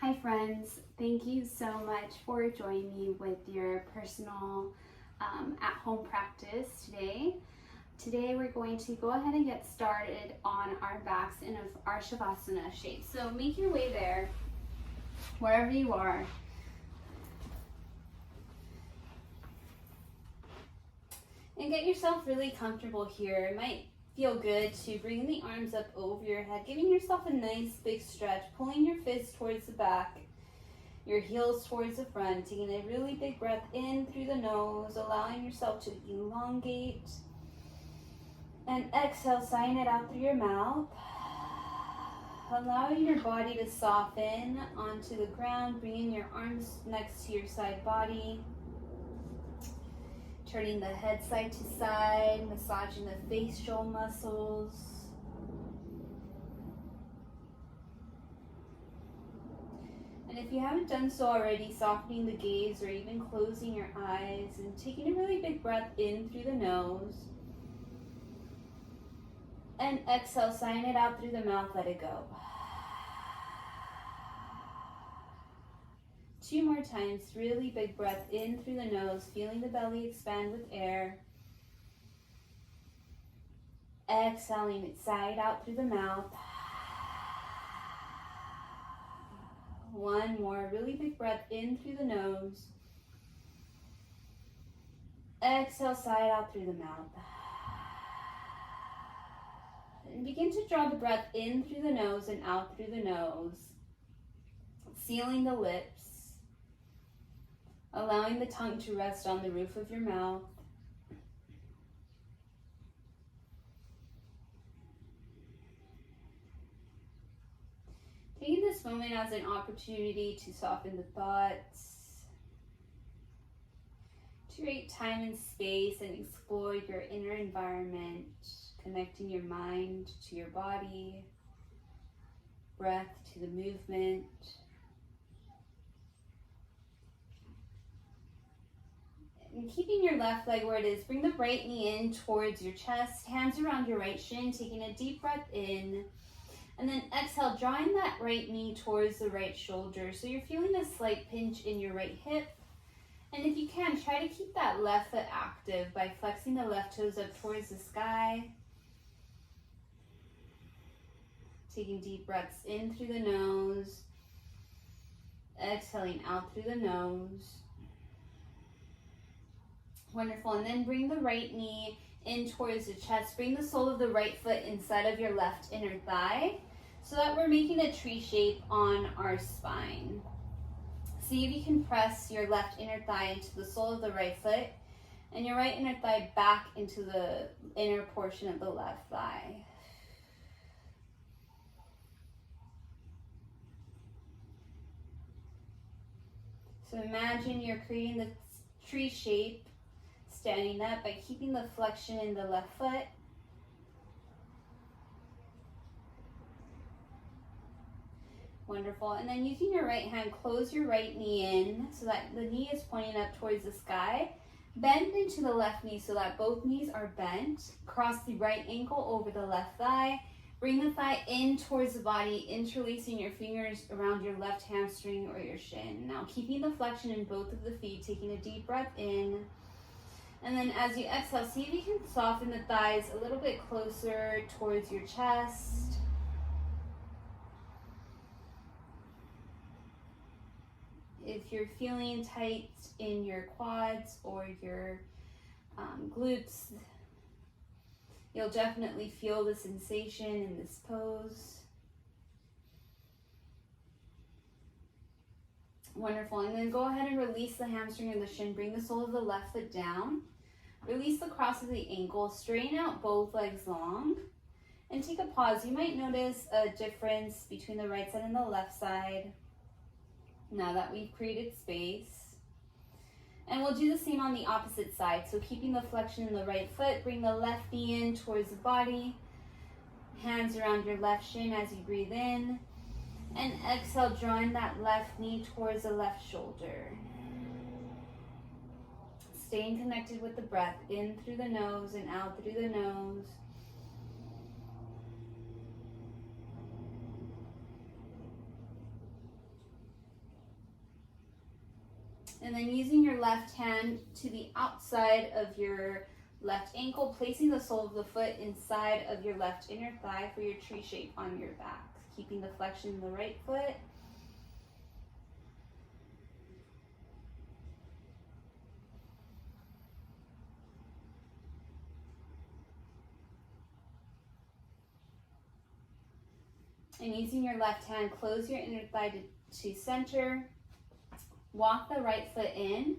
Hi friends, thank you so much for joining me with your personal at-home practice today. Today we're going to go ahead and get started on our backs in our Shavasana shape. So make your way there, wherever you are. And get yourself really comfortable here. It might feel good to bring the arms up over your head, giving yourself a nice big stretch, pulling your fists towards the back, your heels towards the front, taking a really big breath in through the nose, allowing yourself to elongate, and exhale, sighing it out through your mouth, allowing your body to soften onto the ground, bringing your arms next to your side body, turning the head side to side, massaging the facial muscles. And if you haven't done so already, softening the gaze or even closing your eyes and taking a really big breath in through the nose. And exhale, sighing it out through the mouth, let it go. 2 more times, really big breath in through the nose, feeling the belly expand with air. Exhaling it side out through the mouth. 1 more, really big breath in through the nose. Exhale, side out through the mouth. And begin to draw the breath in through the nose and out through the nose, sealing the lips. Allowing the tongue to rest on the roof of your mouth. Taking this moment as an opportunity to soften the thoughts, to create time and space and explore your inner environment, connecting your mind to your body, breath to the movement. And keeping your left leg where it is, bring the right knee in towards your chest, hands around your right shin, taking a deep breath in, and then exhale, drawing that right knee towards the right shoulder. So you're feeling a slight pinch in your right hip. And if you can, try to keep that left foot active by flexing the left toes up towards the sky. Taking deep breaths in through the nose, exhaling out through the nose. Wonderful, and then bring the right knee in towards the chest. Bring the sole of the right foot inside of your left inner thigh so that we're making a tree shape on our spine. See if you can press your left inner thigh into the sole of the right foot and your right inner thigh back into the inner portion of the left thigh. So imagine you're creating the tree shape standing up by keeping the flexion in the left foot. Wonderful. And then using your right hand, close your right knee in so that the knee is pointing up towards the sky. Bend into the left knee so that both knees are bent. Cross the right ankle over the left thigh. Bring the thigh in towards the body, interlacing your fingers around your left hamstring or your shin. Now keeping the flexion in both of the feet, taking a deep breath in. And then as you exhale, see if you can soften the thighs a little bit closer towards your chest. If you're feeling tight in your quads or your glutes, you'll definitely feel the sensation in this pose. Wonderful, and then go ahead and release the hamstring and the shin. Bring the sole of the left foot down. Release the cross of the ankle, straighten out both legs long, and take a pause. You might notice a difference between the right side and the left side now that we've created space. And we'll do the same on the opposite side. So keeping the flexion in the right foot, bring the left knee in towards the body, hands around your left shin as you breathe in, and exhale, drawing that left knee towards the left shoulder. Staying connected with the breath, in through the nose and out through the nose. And then using your left hand to the outside of your left ankle, placing the sole of the foot inside of your left inner thigh for your tree shape on your back. Keeping the flexion in the right foot. And using your left hand, close your inner thigh to center. Walk the right foot in.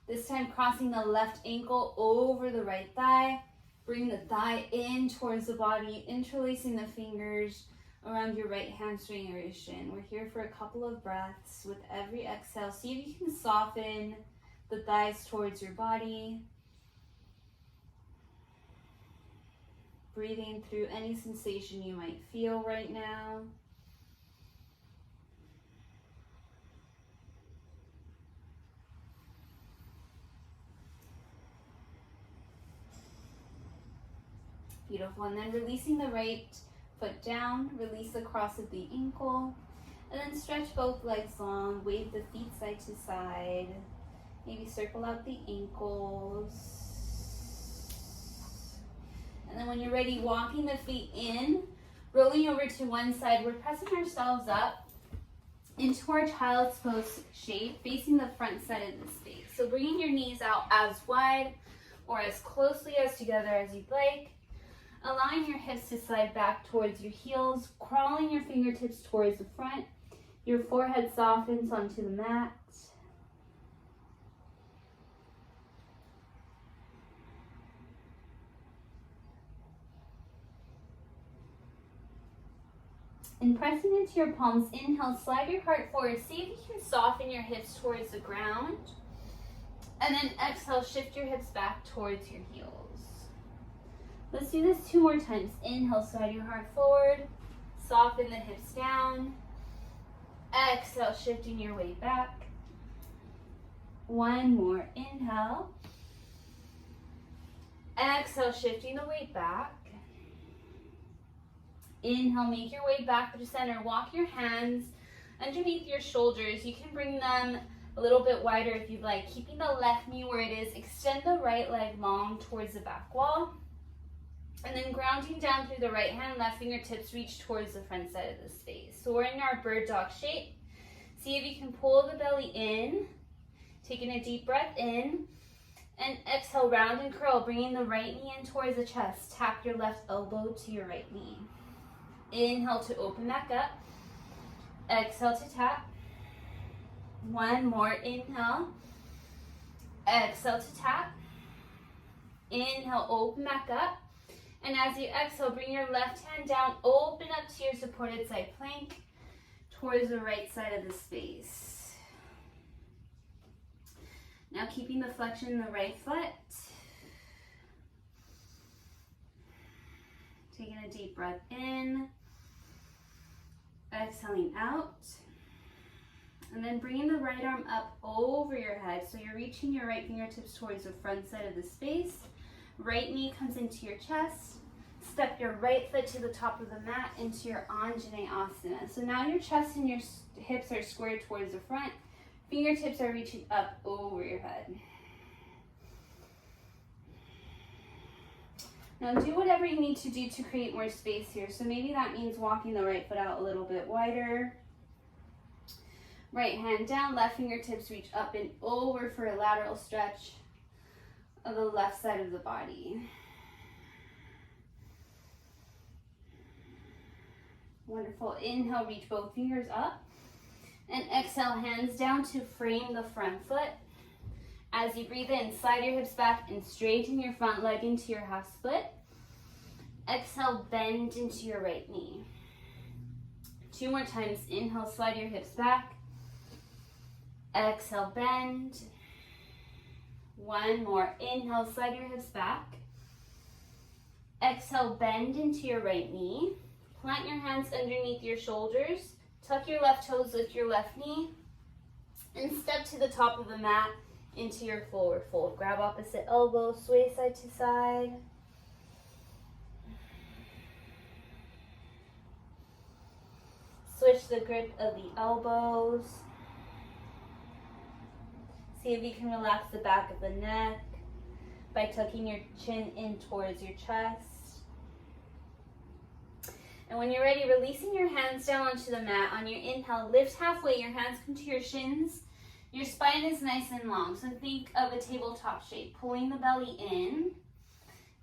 This time crossing the left ankle over the right thigh. Bring the thigh in towards the body, interlacing the fingers around your right hamstring or your shin. We're here for a couple of breaths with every exhale. See if you can soften the thighs towards your body. Breathing through any sensation you might feel right now. Beautiful. And then releasing the right foot down, release the cross of the ankle, and then stretch both legs long, wave the feet side to side, maybe circle out the ankles. And then when you're ready, walking the feet in, rolling over to one side, we're pressing ourselves up into our child's pose shape, facing the front side of the space. So bringing your knees out as wide or as closely as together as you'd like. Allowing your hips to slide back towards your heels, crawling your fingertips towards the front. Your forehead softens onto the mat. And pressing into your palms, inhale, slide your heart forward. See if you can soften your hips towards the ground. And then exhale, shift your hips back towards your heels. Let's do this 2 more times. Inhale, slide your heart forward. Soften the hips down. Exhale, shifting your weight back. 1 more. Inhale. Exhale, shifting the weight back. Inhale, make your way back to center. Walk your hands underneath your shoulders. You can bring them a little bit wider if you'd like. Keeping the left knee where it is. Extend the right leg long towards the back wall. And then grounding down through the right hand, left fingertips reach towards the front side of the space. So we're in our bird dog shape. See if you can pull the belly in, taking a deep breath in, and exhale, round and curl, bringing the right knee in towards the chest. Tap your left elbow to your right knee. Inhale to open back up. Exhale to tap. 1 more. Inhale. Exhale to tap. Inhale, open back up. And as you exhale, bring your left hand down, open up to your supported side plank towards the right side of the space. Now keeping the flexion in the right foot. Taking a deep breath in. Exhaling out. And then bringing the right arm up over your head. So you're reaching your right fingertips towards the front side of the space. Right knee comes into your chest. Step your right foot to the top of the mat into your Anjaneyasana. So now your chest and your hips are squared towards the front. Fingertips are reaching up over your head. Now do whatever you need to do to create more space here. So maybe that means walking the right foot out a little bit wider. Right hand down, left fingertips reach up and over for a lateral stretch of the left side of the body. Wonderful. Inhale, reach both fingers up. And exhale, hands down to frame the front foot. As you breathe in, slide your hips back and straighten your front leg into your half split. Exhale, bend into your right knee. 2 more times. Inhale, slide your hips back. Exhale, bend. 1 more. Inhale, slide your hips back. Exhale, bend into your right knee. Plant your hands underneath your shoulders. Tuck your left toes, lift your left knee. And step to the top of the mat into your forward fold. Grab opposite elbow, sway side to side. Switch the grip of the elbows. See if you can relax the back of the neck by tucking your chin in towards your chest. And when you're ready, releasing your hands down onto the mat. On your inhale, lift halfway, your hands come to your shins. Your spine is nice and long, so think of a tabletop shape, pulling the belly in.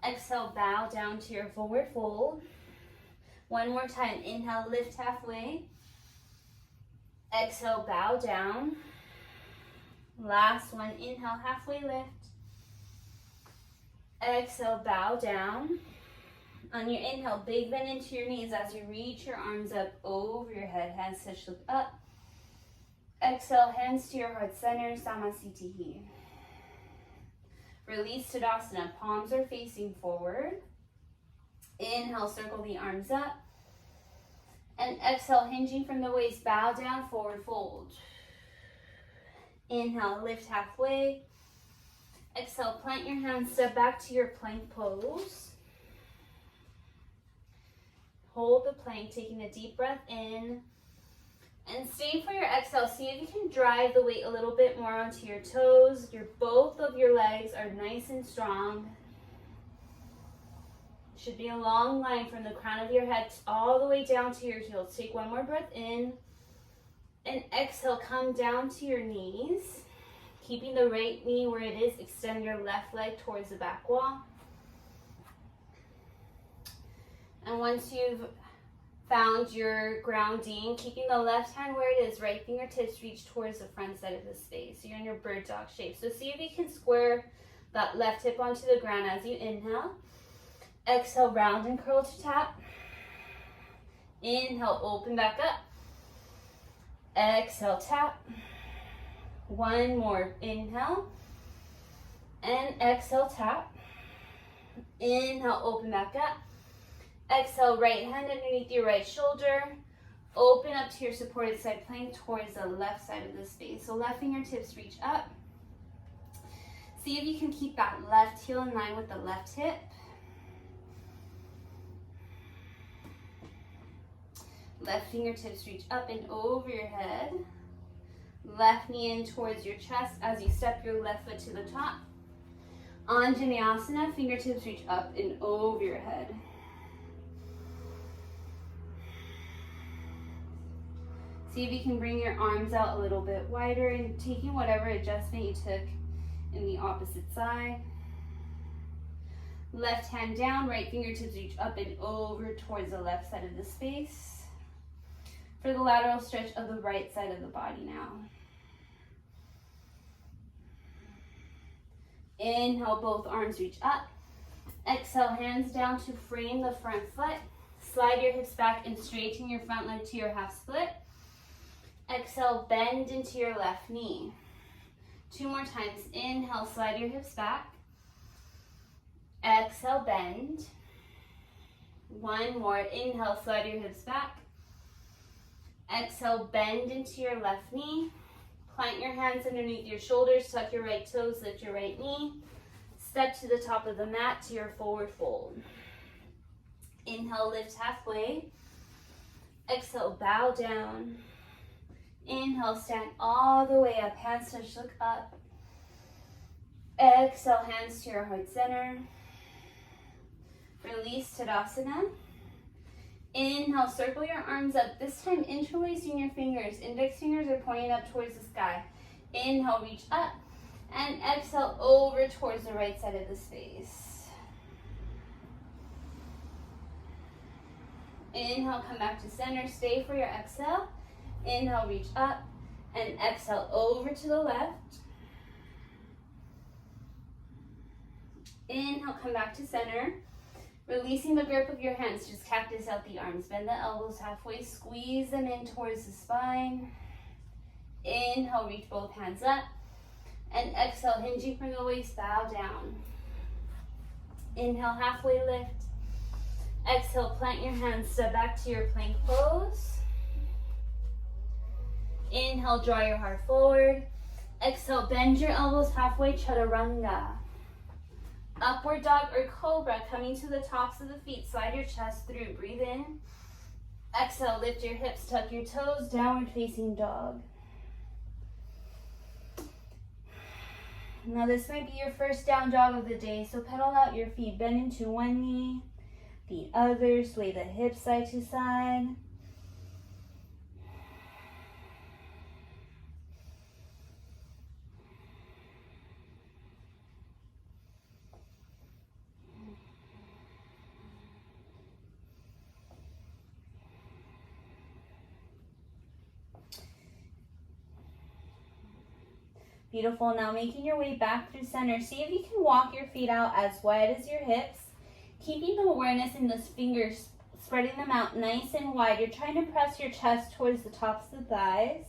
Exhale, bow down to your forward fold. One more time, inhale, lift halfway. Exhale, bow down. Last one, inhale, halfway lift. Exhale, bow down. On your inhale, big bend into your knees as you reach your arms up over your head. Hands touch, look up. Exhale, hands to your heart center, Samasthiti. Release Tadasana, palms are facing forward. Inhale, circle the arms up. And exhale, hinging from the waist, bow down, forward fold. Inhale, lift halfway. Exhale, plant your hands, step back to your plank pose. Hold the plank, taking a deep breath in. And stay for your exhale. See if you can drive the weight a little bit more onto your toes. Both of your legs are nice and strong. Should be a long line from the crown of your head all the way down to your heels. Take one more breath in. And exhale, come down to your knees. Keeping the right knee where it is, extend your left leg towards the back wall. And once you've found your grounding, keeping the left hand where it is, right fingertips reach towards the front side of the space. So you're in your bird dog shape. So see if you can square that left hip onto the ground as you inhale. Exhale, round and curl to tap. Inhale, open back up. Exhale, tap. One more, inhale. And exhale, tap. Inhale, open back up. Exhale, right hand underneath your right shoulder. Open up to your supported side plank towards the left side of the space. So left fingertips reach up. See if you can keep that left heel in line with the left hip. Left fingertips reach up and over your head. Left knee in towards your chest as you step your left foot to the top. Anjaneyasana, fingertips reach up and over your head. See if you can bring your arms out a little bit wider and taking whatever adjustment you took in the opposite side. Left hand down, right fingertips reach up and over towards the left side of the space. For the lateral stretch of the right side of the body now. Inhale, both arms reach up. Exhale, hands down to frame the front foot. Slide your hips back and straighten your front leg to your half split. Exhale, bend into your left knee. Two more times. Inhale, slide your hips back. Exhale, bend. One more. Inhale, slide your hips back. Exhale, bend into your left knee. Plant your hands underneath your shoulders. Tuck your right toes, lift your right knee. Step to the top of the mat to your forward fold. Inhale, lift halfway. Exhale, bow down. Inhale, stand all the way up. Hands touch, look up. Exhale, hands to your heart center. Release Tadasana. Inhale, circle your arms up. This time, interlacing your fingers. Index fingers are pointing up towards the sky. Inhale, reach up. And exhale, over towards the right side of the space. Inhale, come back to center. Stay for your exhale. Inhale, reach up. And exhale, over to the left. Inhale, come back to center. Releasing the grip of your hands, just cactus out the arms. Bend the elbows halfway, squeeze them in towards the spine. Inhale, reach both hands up. And exhale, hinging from the waist, bow down. Inhale, halfway lift. Exhale, plant your hands, step back to your plank pose. Inhale, draw your heart forward. Exhale, bend your elbows halfway, chaturanga. Upward dog or cobra, coming to the tops of the feet. Slide your chest through. Breathe in. Exhale, lift your hips, tuck your toes, downward facing dog. Now this might be your first down dog of the day, so pedal out your feet, bend into one knee, the other, sway the hips side to side. Beautiful. Now making your way back through center. See if you can walk your feet out as wide as your hips, keeping the awareness in those fingers, spreading them out nice and wide. You're trying to press your chest towards the tops of the thighs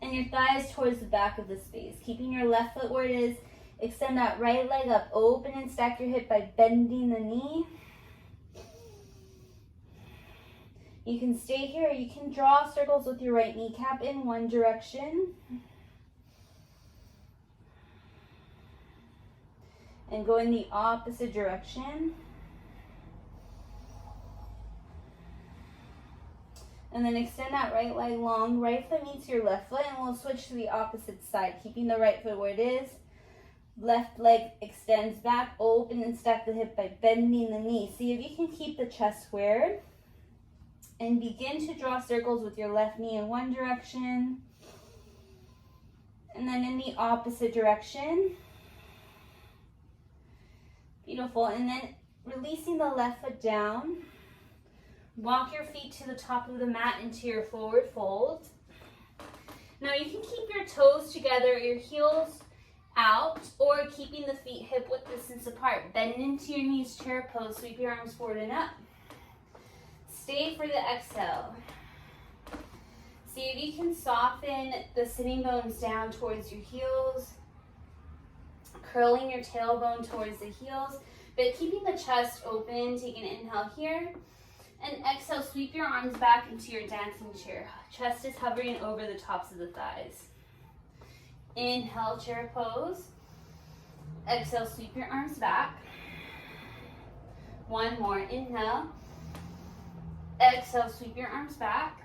and your thighs towards the back of the space. Keeping your left foot where it is. Extend that right leg up. Open and stack your hip by bending the knee. You can stay here, or you can draw circles with your right kneecap in one direction. And go in the opposite direction. And then extend that right leg long. Right foot meets your left foot, and we'll switch to the opposite side, keeping the right foot where it is. Left leg extends back, open and stack the hip by bending the knee. See if you can keep the chest squared. And begin to draw circles with your left knee in one direction. And then in the opposite direction. Beautiful. And then releasing the left foot down. Walk your feet to the top of the mat into your forward fold. Now you can keep your toes together, your heels out, or keeping the feet hip width distance apart. Bend into your knees, chair pose, sweep your arms forward and up. Stay for the exhale. See if you can soften the sitting bones down towards your heels, curling your tailbone towards the heels, but keeping the chest open. Take an inhale here, and exhale, sweep your arms back into your dancing chair. Chest is hovering over the tops of the thighs. Inhale, chair pose. Exhale, sweep your arms back. One more, inhale. Exhale, sweep your arms back.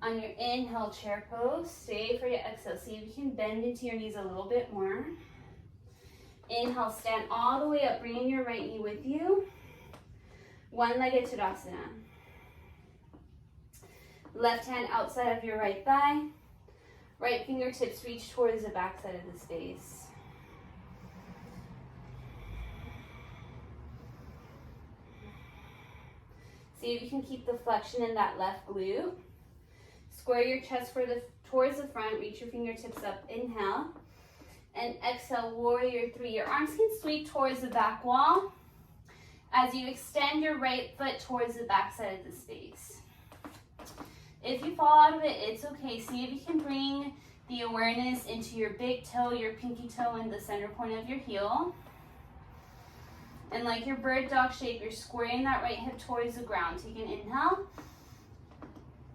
On your inhale, chair pose. Stay for your exhale. See if you can bend into your knees a little bit more. Inhale, stand all the way up, bringing your right knee with you. One-legged Tadasana. Left hand outside of your right thigh. Right fingertips reach towards the back side of the space. See if you can keep the flexion in that left glute. Square your chest towards the front. Reach your fingertips up. Inhale. And exhale, warrior three. Your arms can sweep towards the back wall as you extend your right foot towards the back side of the space. If you fall out of it, it's okay. See if you can bring the awareness into your big toe, your pinky toe, and the center point of your heel. And like your bird dog shape, you're squaring that right hip towards the ground. Take an inhale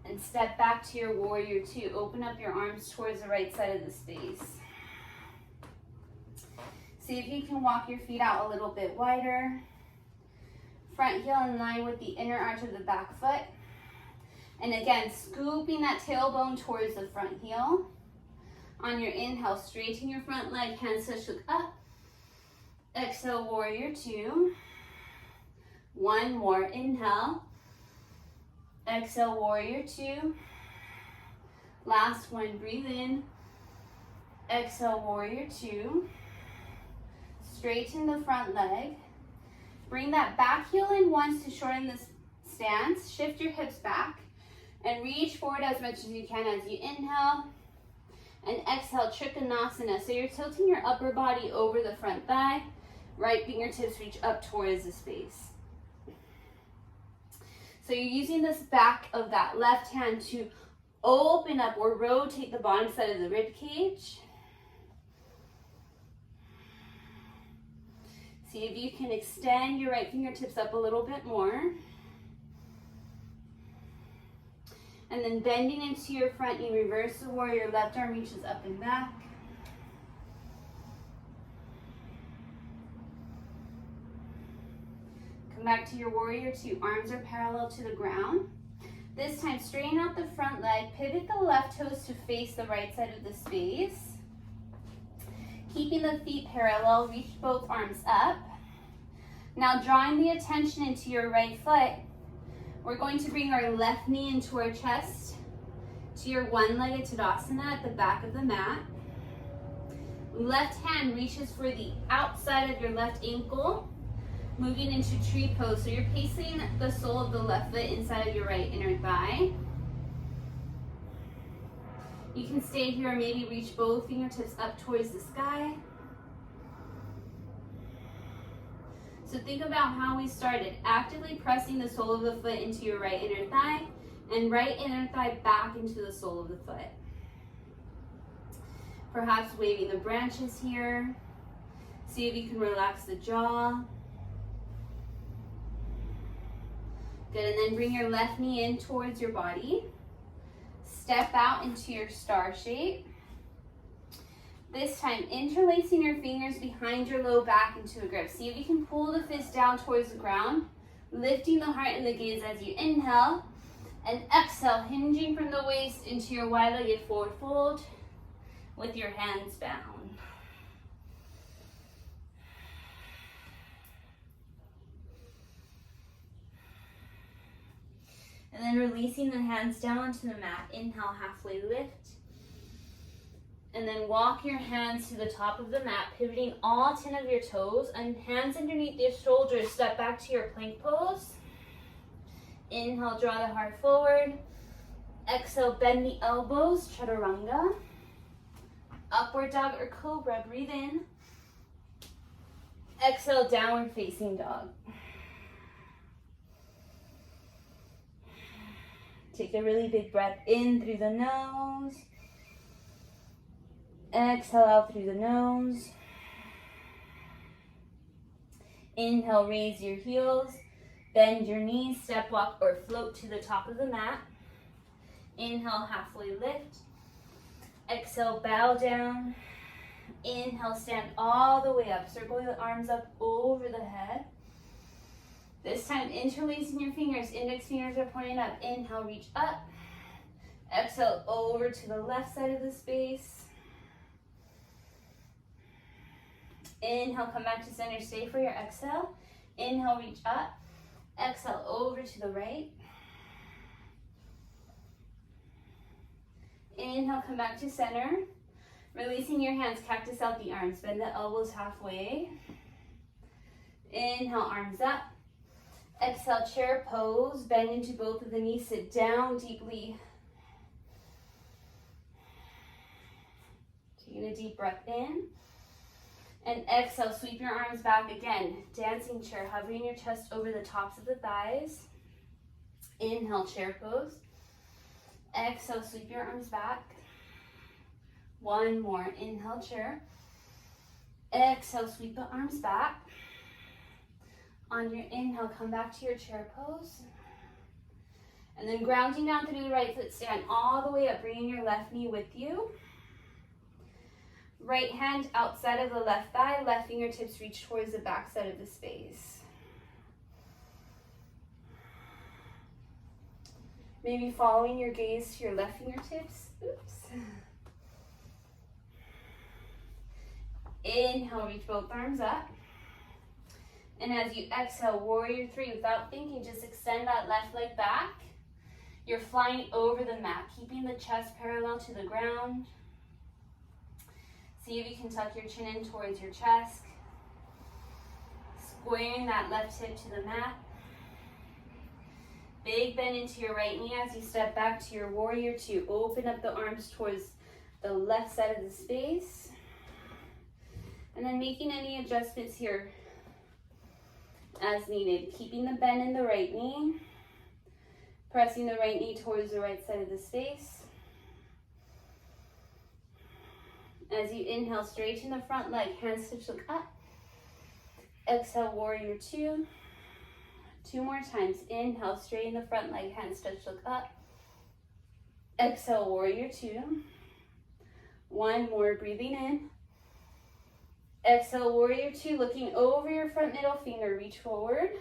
and step back to your warrior two. Open up your arms towards the right side of the space. See if you can walk your feet out a little bit wider. Front heel in line with the inner arch of the back foot. And again, scooping that tailbone towards the front heel. On your inhale, straighten your front leg, hands touch, look up. Exhale, warrior two. One more, inhale. Exhale, warrior two. Last one, breathe in. Exhale, warrior two. Straighten the front leg. Bring that back heel in once to shorten this stance. Shift your hips back and reach forward as much as you can as you inhale. And exhale, Trikonasana. So you're tilting your upper body over the front thigh. Right fingertips reach up towards the space. So you're using this back of that left hand to open up or rotate the bottom side of the rib cage. See if you can extend your right fingertips up a little bit more. And then bending into your front knee, reverse the warrior, left arm reaches up and back. Come back to your warrior two, arms are parallel to the ground. This time, straighten out the front leg, pivot the left toes to face the right side of the space. Keeping the feet parallel, reach both arms up. Now drawing the attention into your right foot, we're going to bring our left knee into our chest to your one-legged Tadasana at the back of the mat. Left hand reaches for the outside of your left ankle, moving into tree pose. So you're placing the sole of the left foot inside of your right inner thigh. You can stay here or maybe reach both fingertips up towards the sky. So think about how we started, actively pressing the sole of the foot into your right inner thigh and right inner thigh back into the sole of the foot. Perhaps waving the branches here. See if you can relax the jaw. Good, and then bring your left knee in towards your body. Step out into your star shape. This time, interlacing your fingers behind your low back into a grip. See if you can pull the fist down towards the ground, lifting the heart and the gaze as you inhale, and exhale, hinging from the waist into your wide-legged forward fold with your hands bound. And then releasing the hands down onto the mat. Inhale, halfway lift. And then walk your hands to the top of the mat, pivoting all 10 of your toes and hands underneath your shoulders. Step back to your plank pose. Inhale, draw the heart forward. Exhale, bend the elbows, chaturanga. Upward dog or cobra, breathe in. Exhale, downward facing dog. Take a really big breath in through the nose. Exhale out through the nose. Inhale, raise your heels. Bend your knees, step walk or float to the top of the mat. Inhale, halfway lift. Exhale, bow down. Inhale, stand all the way up. Circle the arms up over the head. This time, interlacing your fingers. Index fingers are pointing up. Inhale, reach up. Exhale, over to the left side of the space. Inhale, come back to center. Stay for your exhale. Inhale, reach up. Exhale, over to the right. Inhale, come back to center. Releasing your hands, cactus out the arms. Bend the elbows halfway. Inhale, arms up. Exhale, chair pose. Bend into both of the knees. Sit down deeply. Taking a deep breath in. And exhale, sweep your arms back again. Dancing chair, hovering your chest over the tops of the thighs. Inhale, chair pose. Exhale, sweep your arms back. One more. Inhale, chair. Exhale, sweep the arms back. On your inhale, come back to your chair pose. And then grounding down through the right foot, stand all the way up, bringing your left knee with you. Right hand outside of the left thigh, left fingertips reach towards the back side of the space. Maybe following your gaze to your left fingertips. Oops. Inhale, reach both arms up. And as you exhale, warrior three, without thinking, just extend that left leg back. You're flying over the mat, keeping the chest parallel to the ground. See if you can tuck your chin in towards your chest. Squaring that left hip to the mat. Big bend into your right knee as you step back to your warrior two. Open up the arms towards the left side of the space. And then making any adjustments here as needed. Keeping the bend in the right knee. Pressing the right knee towards the right side of the space. As you inhale, straighten the front leg, hands touch look up. Exhale, warrior two. Two more times. Inhale, straighten the front leg, hands touch look up. Exhale, warrior two. One more, breathing in. Exhale, warrior two, looking over your front middle finger, reach forward.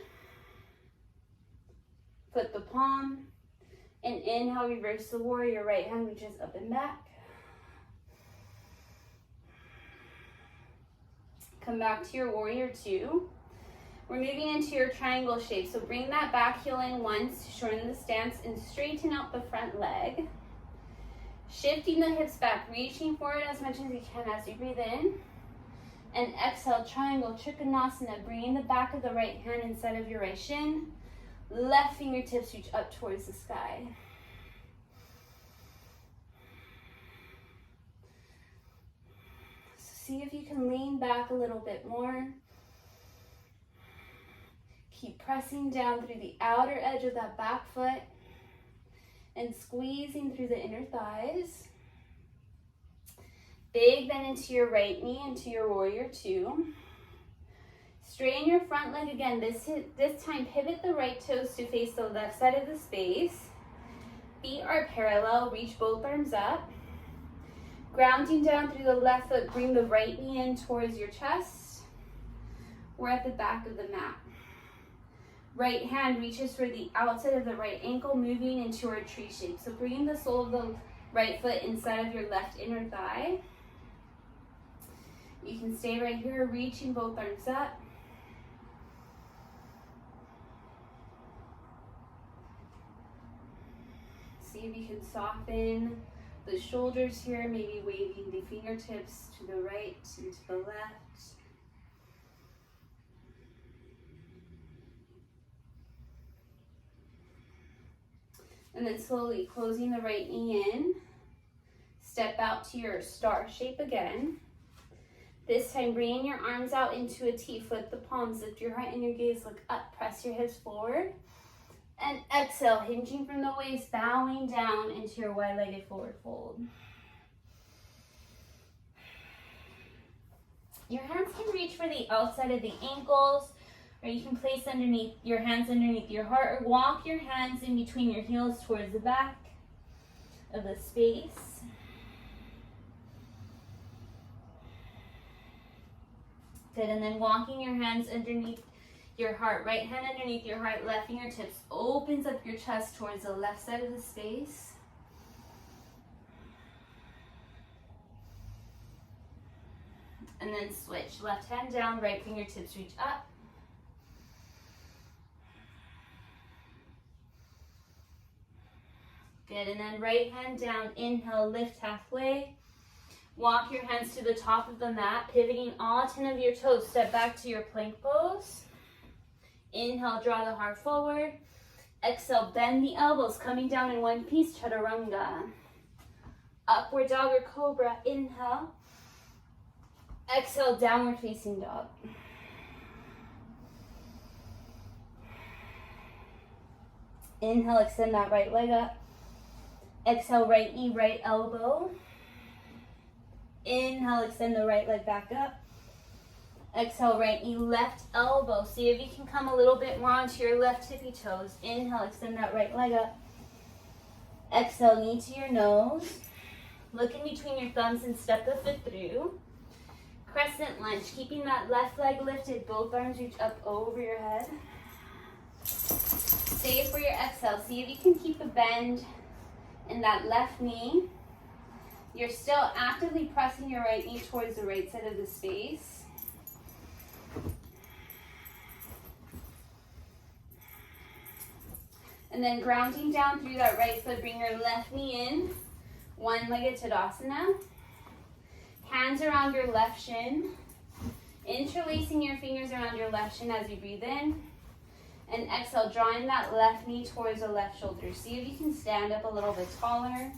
Put the palm, and inhale, reverse the warrior, right hand reaches up and back. Come back to your warrior two. We're moving into your triangle shape. So bring that back heel in once to shorten the stance and straighten out the front leg. Shifting the hips back, reaching forward as much as you can as you breathe in. And exhale, triangle, trikonasana, bringing the back of the right hand inside of your right shin. Left fingertips reach up towards the sky. So see if you can lean back a little bit more. Keep pressing down through the outer edge of that back foot and squeezing through the inner thighs. Big bend into your right knee, into your warrior two. Straighten your front leg again. This time, pivot the right toes to face the left side of the space. Feet are parallel. Reach both arms up. Grounding down through the left foot, bring the right knee in towards your chest. We're at the back of the mat. Right hand reaches for the outside of the right ankle, moving into our tree shape. So bringing the sole of the right foot inside of your left inner thigh. You can stay right here, reaching both arms up. See if you can soften the shoulders here, maybe waving the fingertips to the right and to the left. And then slowly closing the right knee in. Step out to your star shape again. This time, bringing your arms out into a T. Flip the palms, lift your heart and your gaze, look up, press your hips forward. And exhale, hinging from the waist, bowing down into your wide-legged forward fold. Your hands can reach for the outside of the ankles, or you can place your hands underneath your heart, or walk your hands in between your heels towards the back of the space. Good, and then walking your hands underneath your heart, right hand underneath your heart, left fingertips opens up your chest towards the left side of the space. And then switch, left hand down, right fingertips reach up. Good, and then right hand down, inhale, lift halfway. Walk your hands to the top of the mat, pivoting all 10 of your toes. Step back to your plank pose. Inhale, draw the heart forward. Exhale, bend the elbows, coming down in one piece, chaturanga. Upward dog or cobra, inhale. Exhale, downward facing dog. Inhale, extend that right leg up. Exhale, right knee, right elbow. Inhale, extend the right leg back up. Exhale, right knee, left elbow. See if you can come a little bit more onto your left tippy toes. Inhale, extend that right leg up. Exhale, knee to your nose. Look in between your thumbs and step the foot through. Crescent lunge, keeping that left leg lifted. Both arms reach up over your head. Save for your exhale. See if you can keep a bend in that left knee. You're still actively pressing your right knee towards the right side of the space. And then grounding down through that right foot, bring your left knee in, one-legged Tadasana. Hands around your left shin, interlacing your fingers around your left shin as you breathe in. And exhale, drawing that left knee towards the left shoulder. See if you can stand up a little bit taller.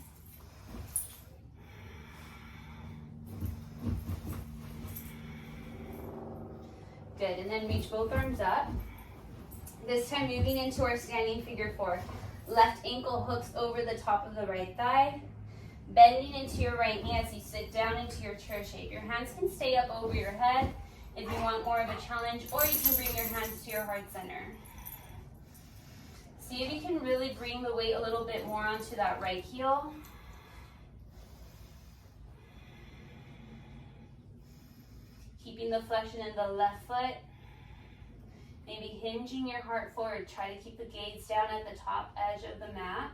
Good, and then reach both arms up. This time moving into our standing figure four. Left ankle hooks over the top of the right thigh. Bending into your right knee as you sit down into your chair shape. Your hands can stay up over your head if you want more of a challenge, or you can bring your hands to your heart center. See if you can really bring the weight a little bit more onto that right heel. Keeping the flexion in the left foot. Maybe hinging your heart forward. Try to keep the gaze down at the top edge of the mat.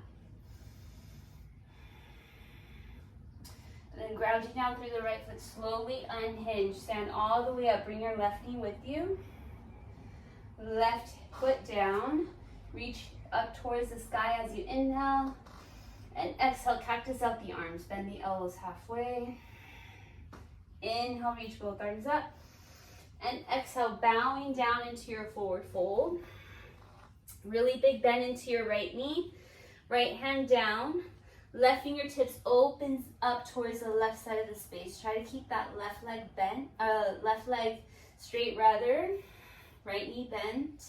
And then grounding down through the right foot, slowly unhinge. Stand all the way up. Bring your left knee with you. Left foot down. Reach up towards the sky as you inhale. And exhale, cactus out the arms. Bend the elbows halfway. Inhale, reach both arms up. And exhale, bowing down into your forward fold. Really big bend into your right knee. Right hand down. Left fingertips opens up towards the left side of the space. Try to keep that left leg bent, left leg straight rather. Right knee bent.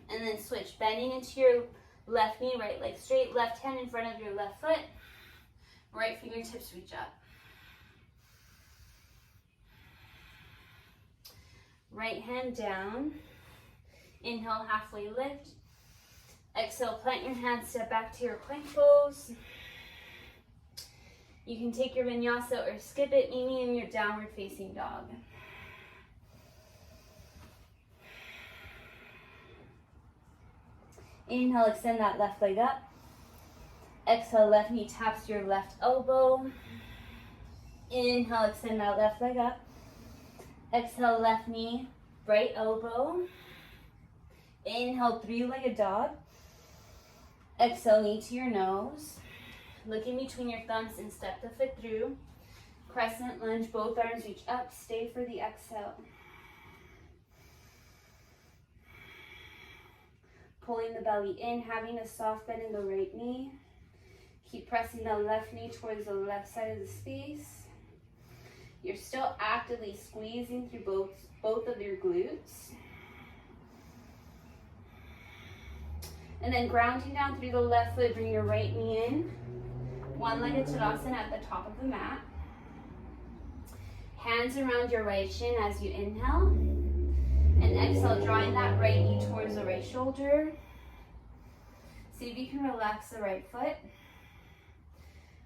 And then switch, bending into your left knee, right leg straight, left hand in front of your left foot. Right fingertips reach up. Right hand down. Inhale, halfway lift. Exhale, plant your hands, step back to your plank pose. You can take your vinyasa or skip it, meaning in your downward facing dog. Inhale, extend that left leg up. Exhale, left knee taps your left elbow. Inhale, extend that left leg up. Exhale, left knee, right elbow. Inhale, three-legged dog. Exhale, knee to your nose. Look in between your thumbs and step the foot through. Crescent lunge, both arms reach up. Stay for the exhale. Pulling the belly in, having a soft bend in the right knee. Keep pressing the left knee towards the left side of the space. You're still actively squeezing through both of your glutes. And then grounding down through the left foot, bring your right knee in. One-legged Tadasana at the top of the mat. Hands around your right shin as you inhale. And exhale, drawing that right knee towards the right shoulder. See if you can relax the right foot.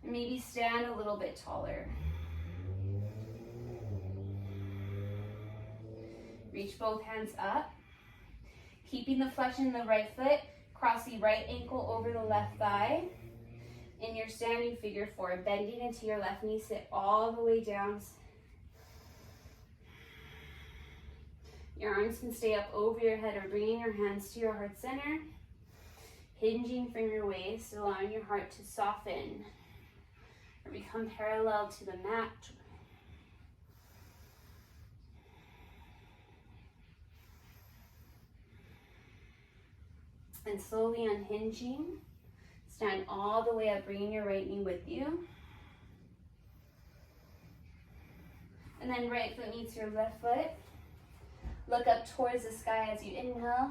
And maybe stand a little bit taller. Reach both hands up. Keeping the flexion in the right foot. Cross the right ankle over the left thigh. In your standing figure four, bending into your left knee, sit all the way down. Your arms can stay up over your head or bringing your hands to your heart center. Hinging from your waist, allowing your heart to soften or become parallel to the mat. And slowly unhinging. Stand all the way up, bringing your right knee with you. And then right foot meets your left foot. Look up towards the sky as you inhale.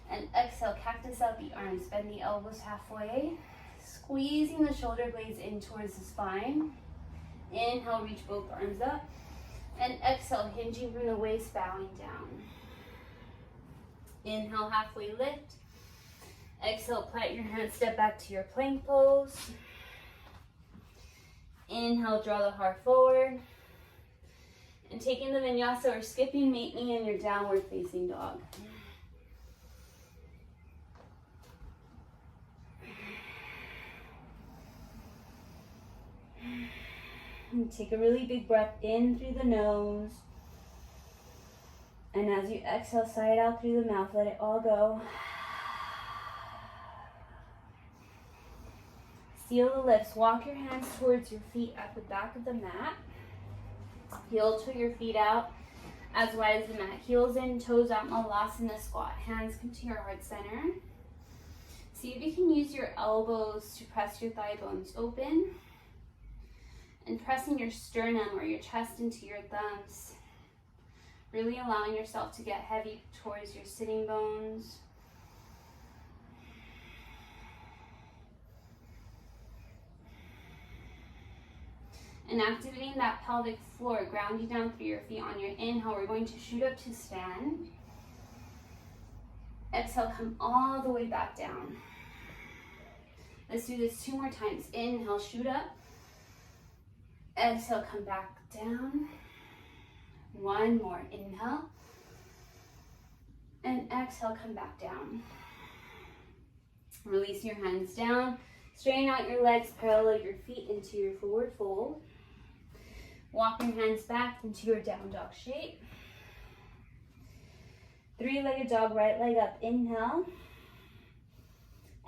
And exhale, cactus out the arms. Bend the elbows halfway. Squeezing the shoulder blades in towards the spine. Inhale, reach both arms up. And exhale, hinging from the waist, bowing down. Inhale, halfway lift. Exhale, plant your hands, step back to your plank pose. Inhale, draw the heart forward. And taking the vinyasa or skipping, meet me in your downward facing dog. And take a really big breath in through the nose. And as you exhale, sigh it out through the mouth, let it all go. Seal the lips. Walk your hands towards your feet at the back of the mat. Heel to your feet out as wide as the mat. Heels in, toes out, Malasana squat. Hands come to your heart center. See if you can use your elbows to press your thigh bones open. And pressing your sternum or your chest into your thumbs. Really allowing yourself to get heavy towards your sitting bones. And activating that pelvic floor, grounding down through your feet on your inhale. We're going to shoot up to stand. Exhale, come all the way back down. Let's do this 2 more times. Inhale, shoot up. Exhale, come back down. 1 more. Inhale. And exhale, come back down. Release your hands down. Straighten out your legs, parallel your feet into your forward fold. Walk your hands back into your down dog shape. Three-legged dog, right leg up, inhale.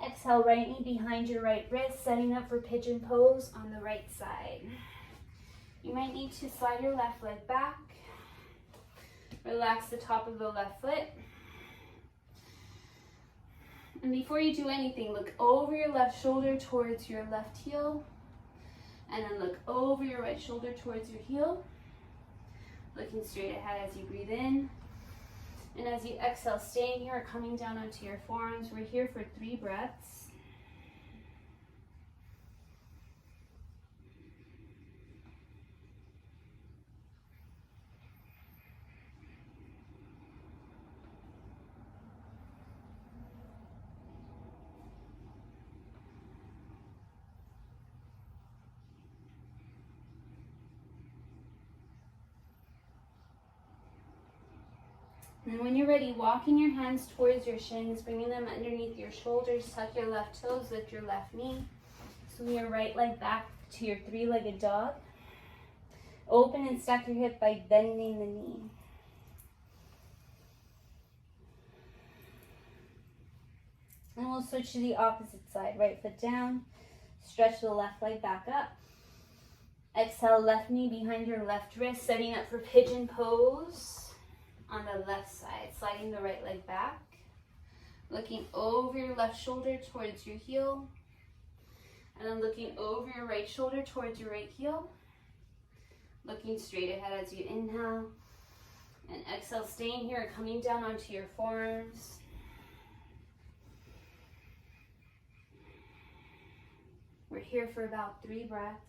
Exhale, right knee behind your right wrist, setting up for pigeon pose on the right side. You might need to slide your left leg back. Relax the top of the left foot. And before you do anything, look over your left shoulder towards your left heel. And then look over your right shoulder towards your heel. Looking straight ahead as you breathe in. And as you exhale, staying here, coming down onto your forearms. We're here for 3 breaths. And when you're ready, walking your hands towards your shins, bringing them underneath your shoulders, tuck your left toes, lift your left knee. Swing your right leg back to your 3-legged dog. Open and stack your hip by bending the knee. And we'll switch to the opposite side. Right foot down, stretch the left leg back up. Exhale, left knee behind your left wrist, setting up for pigeon pose. On the left side, sliding the right leg back, looking over your left shoulder towards your heel, and then looking over your right shoulder towards your right heel, looking straight ahead as you inhale, and exhale, staying here, coming down onto your forearms. We're here for about 3 breaths.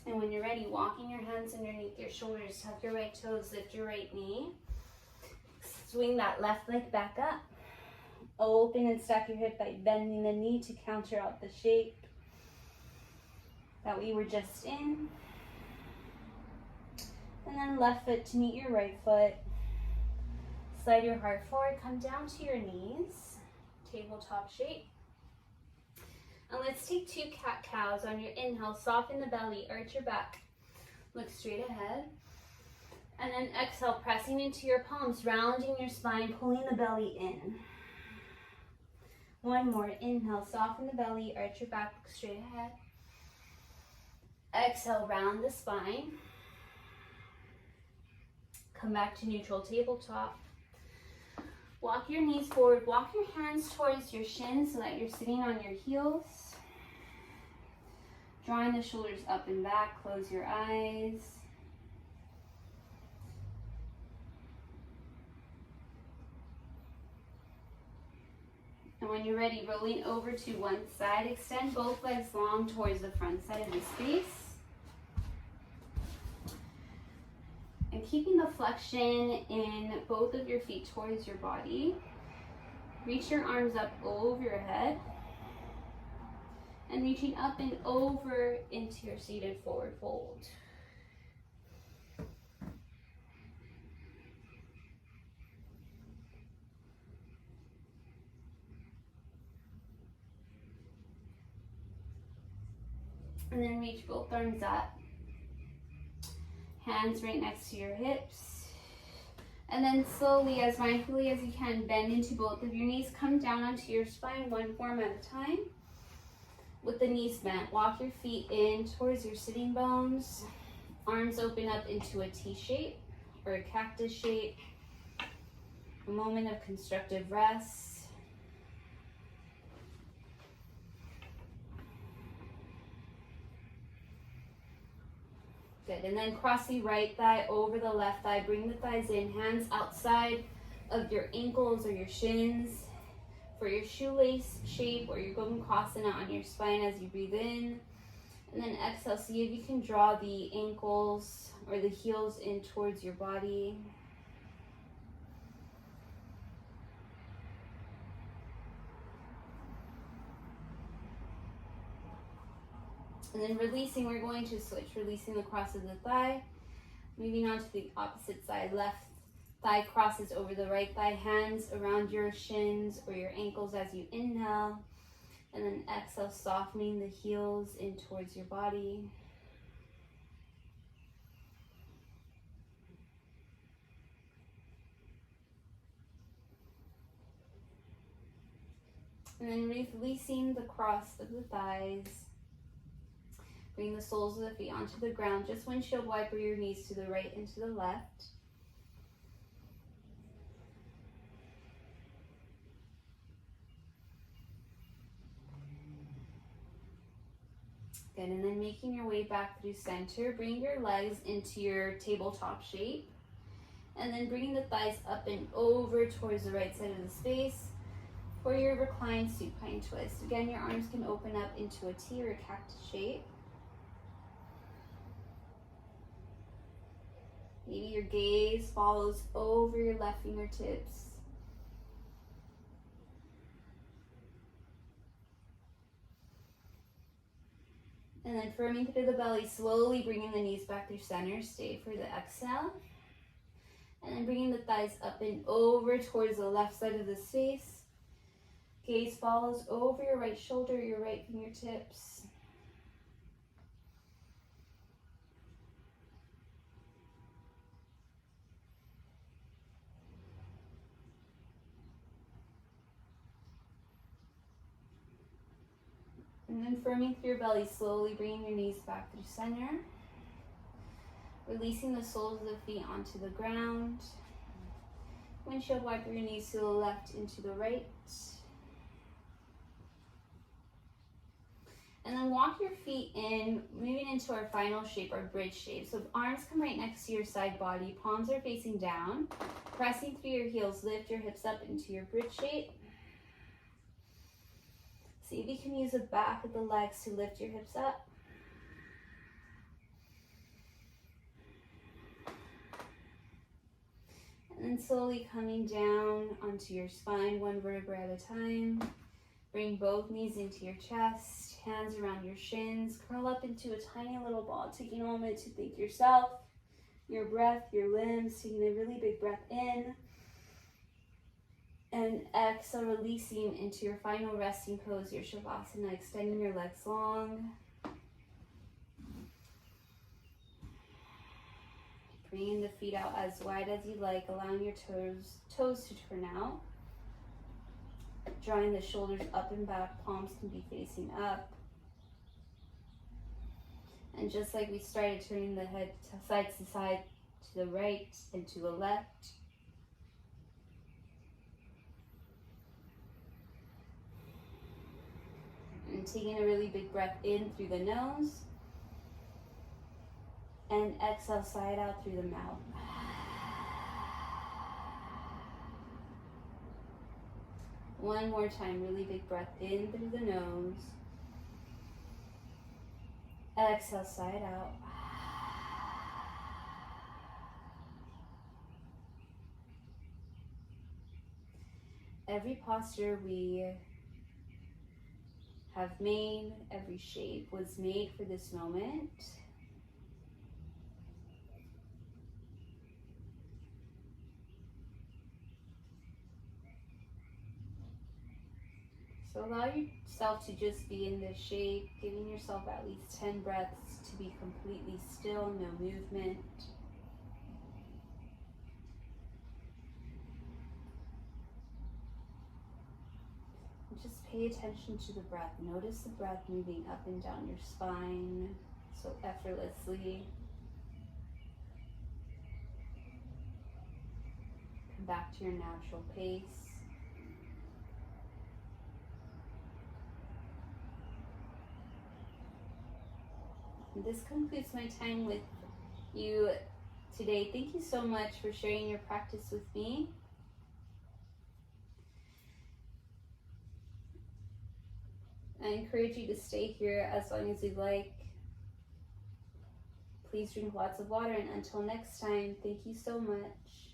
And when you're ready, walking your hands underneath your shoulders, tuck your right toes, lift your right knee. Swing that left leg back up. Open and stack your hip by bending the knee to counter out the shape that we were just in. And then left foot to meet your right foot. Slide your heart forward, come down to your knees. Tabletop shape. And let's take 2 cat-cows. On your inhale, soften the belly, arch your back, look straight ahead. And then exhale, pressing into your palms, rounding your spine, pulling the belly in. One more, inhale, soften the belly, arch your back, look straight ahead. Exhale, round the spine. Come back to neutral tabletop. Walk your knees forward, walk your hands towards your shins so that you're sitting on your heels. Drawing the shoulders up and back, close your eyes. And when you're ready, rolling over to one side, extend both legs long towards the front side of the space. And keeping the flexion in both of your feet towards your body. Reach your arms up over your head. And reaching up and over into your seated forward fold. And then reach both arms up. Hands right next to your hips. And then slowly, as mindfully as you can, bend into both of your knees. Come down onto your spine, one form at a time. With the knees bent, walk your feet in towards your sitting bones. Arms open up into a T shape or a cactus shape. A moment of constructive rest. Good, and then cross the right thigh over the left thigh. Bring the thighs in, hands outside of your ankles or your shins for your shoelace shape, or you're going Krasana on your spine as you breathe in. And then exhale, see if you can draw the ankles or the heels in towards your body. And then releasing, we're going to switch, releasing the cross of the thigh, moving on to the opposite side. Left thigh crosses over the right thigh, hands around your shins or your ankles as you inhale, and then exhale, softening the heels in towards your body. And then releasing the cross of the thighs. Bring the soles of the feet onto the ground. Just windshield wiper your knees to the right and to the left. Good, and then making your way back through center. Bring your legs into your tabletop shape. And then bringing the thighs up and over towards the right side of the space for your reclined supine twist. Again, your arms can open up into a T or a cactus shape. Maybe your gaze follows over your left fingertips. And then firming through the belly, slowly bringing the knees back through center. Stay for the exhale. And then bringing the thighs up and over towards the left side of the space. Gaze follows over your right shoulder, your right fingertips. And then firming through your belly, slowly bringing your knees back through center. Releasing the soles of the feet onto the ground. Windshield wiper your knees to the left and to the right. And then walk your feet in, moving into our final shape, our bridge shape. So arms come right next to your side body, palms are facing down. Pressing through your heels, lift your hips up into your bridge shape. See if you can use the back of the legs to lift your hips up. And then slowly coming down onto your spine, one vertebra at a time. Bring both knees into your chest, hands around your shins. Curl up into a tiny little ball, taking a moment to thank yourself, your breath, your limbs, taking a really big breath in. And exhale, releasing into your final resting pose, your Shavasana, extending your legs long. Bringing the feet out as wide as you like, allowing your toes to turn out. Drawing the shoulders up and back, palms can be facing up. And just like we started, turning the head side to side, to the right and to the left. And taking a really big breath in through the nose. And exhale, side out through the mouth. One more time, really big breath in through the nose. Exhale, side out. Every posture we have made, every shape was made for this moment. So allow yourself to just be in this shape, giving yourself at least 10 breaths to be completely still, no movement. And just pay attention to the breath. Notice the breath moving up and down your spine so effortlessly. Come back to your natural pace. And this concludes my time with you today. Thank you so much for sharing your practice with me. I encourage you to stay here as long as you'd like. Please drink lots of water, and until next time, thank you so much.